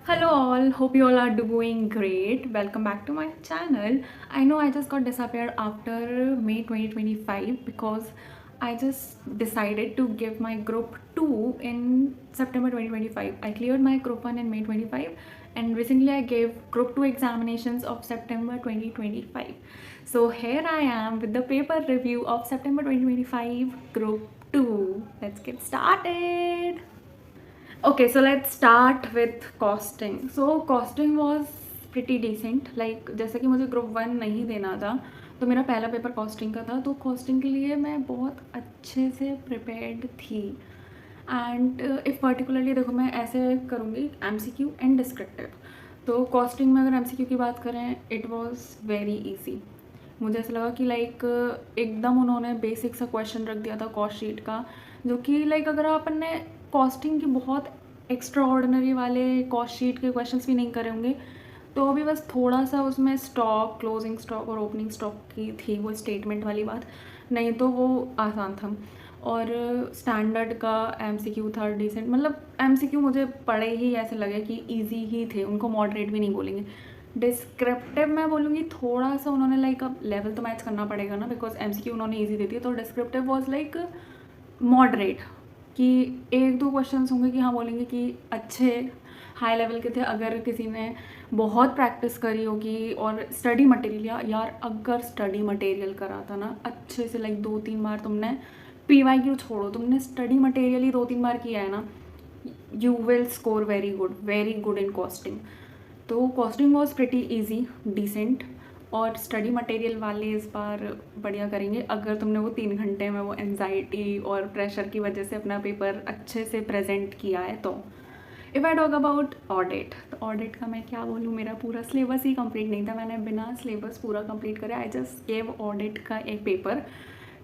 Hello all, hope you all are doing great. Welcome back to my channel. I know I just got disappeared after May 2025 because I just decided to give my group 2 in September 2025. I cleared my group 1 in May 25 and recently I gave group 2 examinations of September 2025. So here I am with the paper review of September 2025 group 2. Let's get started. Okay, so let's start with costing. So costing was pretty decent. Like जैसे कि मुझे group 1 नहीं देना था तो मेरा पहला paper costing का था, तो कॉस्टिंग के लिए मैं बहुत अच्छे से प्रिपेयर्ड थी। एंड इफ़ पर्टिकुलरली देखो, मैं ऐसे करूँगी एमसीक्यू एंड डिस्क्रिप्टिव। तो कॉस्टिंग में अगर एमसीक्यू की बात करें, इट वाज वेरी इजी। मुझे ऐसा लगा कि लाइक एकदम उन्होंने बेसिक सा क्वेश्चन रख दिया था कॉस्ट शीट का, जो कि लाइक अगर अपन ने कॉस्टिंग की बहुत एक्स्ट्रा ऑर्डिनरी वाले कॉस्ट शीट के क्वेश्चंस भी नहीं करे होंगे तो अभी बस थोड़ा सा उसमें स्टॉक, क्लोजिंग स्टॉक और ओपनिंग स्टॉक की थी वो स्टेटमेंट वाली बात, नहीं तो वो आसान था। और स्टैंडर्ड का एमसीक्यू था डिसेंट, मतलब एमसीक्यू मुझे पढ़े ही ऐसे लगे कि इजी ही थे, उनको मॉडरेट भी नहीं बोलेंगे। डिस्क्रिप्टिव मैं बोलूँगी थोड़ा सा उन्होंने लाइक अब लेवल तो मैच करना पड़ेगा ना, बिकॉज एमसीक्यू उन्होंने ईजी दे दिया, तो डिस्क्रिप्टिव वॉज लाइक मॉडरेट कि एक दो क्वेश्चंस होंगे कि हाँ बोलेंगे कि अच्छे हाई लेवल के थे। अगर किसी ने बहुत प्रैक्टिस करी होगी और स्टडी मटेरियल, यार अगर स्टडी मटेरियल करा था ना अच्छे से, लाइक 2-3 बार तुमने पीवाईक्यू छोड़ो, तुमने स्टडी मटेरियल ही 2-3 बार किया है ना, you will score very good in costing. तो costing was pretty easy, decent, और स्टडी मटेरियल वाले इस बार बढ़िया करेंगे अगर तुमने वो 3 घंटे में वो एनजाइटी और प्रेशर की वजह से अपना पेपर अच्छे से प्रेजेंट किया है। तो if I talk about audit, तो ऑडिट का मैं क्या बोलूँ, मेरा पूरा सिलेबस ही कंप्लीट नहीं था, मैंने बिना सिलेबस पूरा कंप्लीट करे आई जस्ट गेव ऑडिट का एक पेपर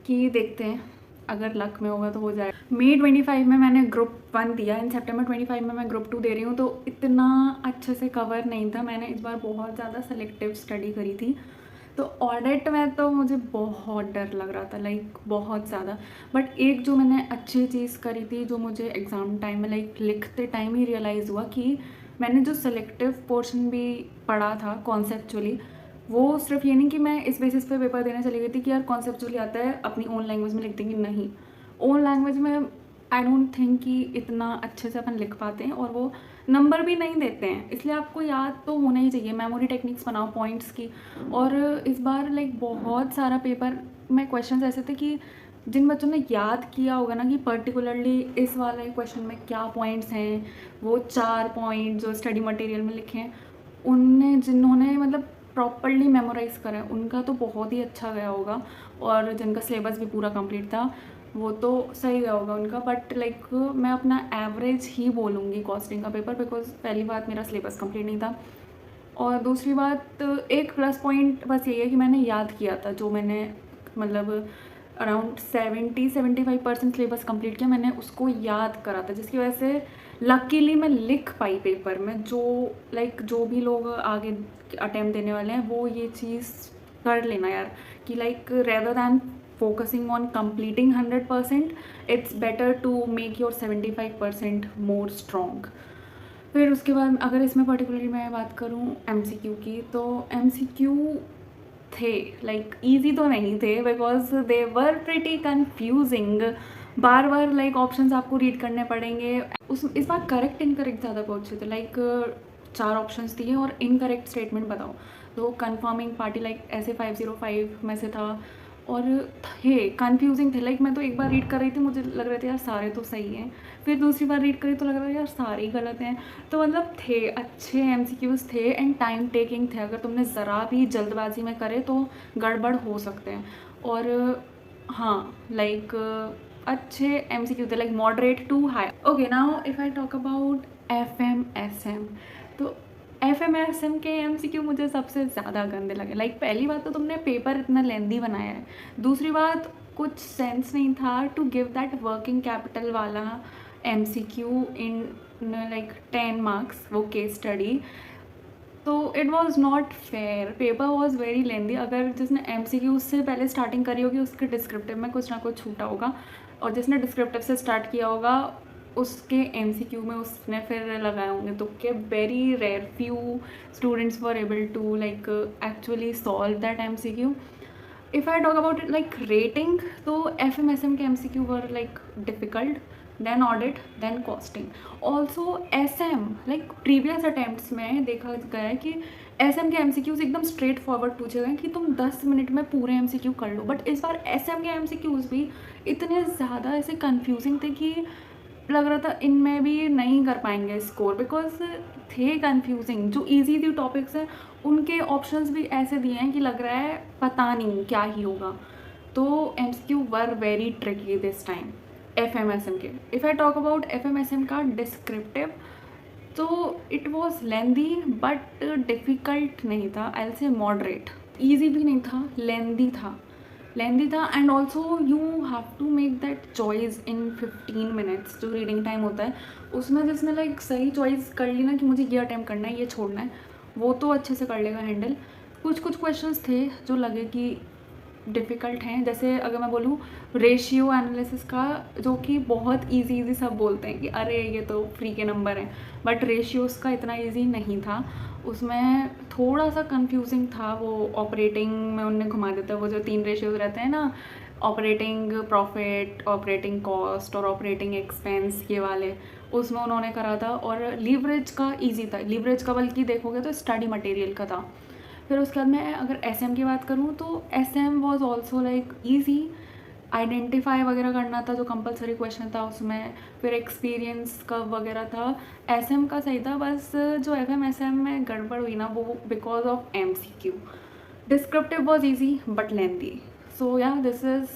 कि देखते हैं अगर लक में होगा तो हो जाए। मई 25 में मैंने ग्रुप 1 दिया, इन सितंबर 25 में मैं ग्रुप 2 दे रही हूँ, तो इतना अच्छे से कवर नहीं था। मैंने इस बार बहुत ज़्यादा सेलेक्टिव स्टडी करी थी, तो ऑडिट में तो मुझे बहुत डर लग रहा था, लाइक बहुत ज़्यादा। बट एक जो मैंने अच्छी चीज़ करी थी, जो मुझे एग्ज़ाम टाइम में लाइक लिखते टाइम ही रियलाइज़ हुआ कि मैंने जो सेलेक्टिव पोर्शन भी पढ़ा था कॉन्सेप्चुअली, वो सिर्फ ये नहीं कि मैं इस बेसिस पे पेपर देने चली गई थी कि यार कॉन्सेप्चुअली आता है अपनी ओन लैंग्वेज में लिख देंगे, नहीं। ओन लैंग्वेज में आई डोंट थिंक कि इतना अच्छे से अपन लिख पाते हैं, और वो नंबर भी नहीं देते हैं, इसलिए आपको याद तो होना ही चाहिए। मेमोरी टेक्निक्स बनाओ पॉइंट्स की। और इस बार लाइक बहुत सारा पेपर में क्वेश्चन ऐसे थे कि जिन बच्चों ने याद किया होगा ना कि पर्टिकुलरली इस वाले क्वेश्चन में क्या पॉइंट्स हैं, वो 4 पॉइंट जो स्टडी मटेरियल में लिखे हैं, उनने जिन्होंने मतलब प्रॉपरली मेमोराइज़ करा है उनका तो बहुत ही अच्छा गया होगा, और जिनका सिलेबस भी पूरा कंप्लीट था वो तो सही गया होगा उनका। बट लाइक मैं अपना एवरेज ही बोलूँगी कॉस्टिंग का पेपर, बिकॉज पहली बात मेरा सिलेबस कंप्लीट नहीं था, और दूसरी बात एक प्लस पॉइंट बस यही है कि मैंने याद किया था, जो मैंने मतलब अराउंड 70-75% सिलेबस कंप्लीट किया, मैंने उसको याद करा था, जिसकी वजह से लकीली मैं लिख पाई पेपर में। जो लाइक जो भी लोग आगे अटैम्प्ट देने वाले हैं वो ये चीज़ कर लेना यार, कि like rather than focusing on completing 100%, it's better to make your 75% more strong. फिर उसके बाद अगर इसमें पर्टिकुलरली मैं बात करूँ एमसीक्यू की, तो एमसीक्यू थे लाइक इजी तो नहीं थे, because they were pretty confusing. Bar bar like options आपको रीड करने पड़ेंगे। इस बार करेक्ट इनकरेक्ट ज़्यादा पूछे थे, लाइक 4 ऑप्शंस दिए और इनकरेक्ट स्टेटमेंट बताओ, तो कन्फर्मिंग पार्टी लाइक ऐसे 505 में से था, और थे कन्फ्यूजिंग थे। लाइक मैं तो एक बार रीड कर रही थी, मुझे लग रहे थे यार सारे तो सही हैं, फिर दूसरी बार रीड करी तो लग रहा था यार सारे ही गलत हैं। तो मतलब थे अच्छे एमसीक्यूज़ थे एंड टाइम टेकिंग थे, अगर तुमने ज़रा भी जल्दबाजी में करे तो गड़बड़ हो सकते हैं। और हाँ लाइक अच्छे एमसीक्यू थे, like moderate to high. Okay, now if I talk about FMSM, तो एफएमएसएम के एमसीक्यू मुझे सबसे ज़्यादा गंदे लगे। लाइक पहली बात तो तुमने पेपर इतना लेंदी बनाया है, दूसरी बात कुछ सेंस नहीं था to give that working capital वाला एमसीक्यू इन लाइक 10 मार्क्स, वो केस स्टडी। तो it was not fair, paper was very lengthy. अगर जिसने एमसीक्यू से पहले स्टार्टिंग करी होगी उसके डिस्क्रिप्टिव में कुछ ना कुछ छूटा होगा, और जिसने डिस्क्रिप्टिव से स्टार्ट किया होगा उसके एमसीक्यू में उसने फिर लगाए होंगे तुक्के. Very rare few students were able to like actually solve that MCQ. If I talk about it like rating, तो FMSM के MCQ were like difficult, then audit, then costing. Also SM like previous attempts में देखा गया है कि SM के MCQs एकदम straight forward पूछे गए कि तुम 10 मिनट में पूरे MCQ कर लो. बट इस बार SM के MCQs भी इतने ज़्यादा ऐसे कंफ्यूजिंग थे कि लग रहा था इनमें भी नहीं कर पाएंगे स्कोर, बिकॉज थे कंफ्यूजिंग. जो इजी थी टॉपिक्स हैं उनके ऑप्शंस भी ऐसे दिए हैं कि लग रहा है पता नहीं क्या ही होगा. तो MCQ were very tricky this time FMSM के. If I talk about FMSM का डिस्क्रिप्टिव, तो it was lengthy but difficult नहीं था. I will say moderate. Easy भी नहीं था, लेंदी था. And also you have to make that choice in 15 minutes. जो रीडिंग टाइम होता है उसमें जिसने लाइक सही चॉइस कर ली ना कि मुझे ये अटैम्प्ट करना है, ये छोड़ना है, वो तो अच्छे से कर लेगा हैंडल. कुछ क्वेश्चंस थे जो लगे कि डिफ़िकल्ट हैं. जैसे अगर मैं बोलूँ रेशियो एनालिसिस का, जो कि बहुत इजी सब बोलते हैं कि अरे ये तो फ्री के नंबर हैं, बट रेशियोज़ का इतना इजी नहीं था. उसमें थोड़ा सा कंफ्यूजिंग था. वो ऑपरेटिंग में उनने घुमा देता है. वो जो 3 रेशियोज़ रहते हैं ना, ऑपरेटिंग प्रॉफिट, ऑपरेटिंग कॉस्ट और ऑपरेटिंग एक्सपेंस, ये वाले उसमें उन्होंने करा था. और लीवरेज का ईजी था. लीवरेज का बल्कि देखोगे तो स्टडी मटेरियल का था. फिर उसके बाद मैं अगर SM की बात करूँ तो SM was also like easy. Identify वगैरह करना था जो कंपलसरी क्वेश्चन था उसमें. फिर एक्सपीरियंस का वगैरह था. SM का सही था. बस जो FMSM में गड़बड़ हुई ना वो because of MCQ. Descriptive was easy but lengthy. So या this is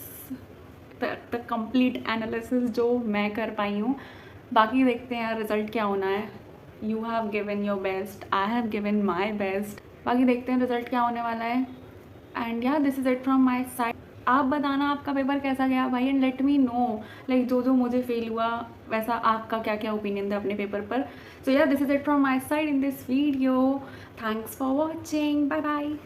the complete analysis जो मैं कर पाई हूँ. बाकी देखते हैं यार रिज़ल्ट क्या होना है. You have given your best, I have given my best. बाकी देखते हैं रिज़ल्ट क्या होने वाला है. एंड या this is it from my side. आप बताना आपका पेपर कैसा गया भाई, and let me know like जो मुझे फेल हुआ वैसा आपका क्या क्या ओपिनियन था अपने पेपर पर. सो या this is it from my side in this video. Thanks for watching. Bye bye.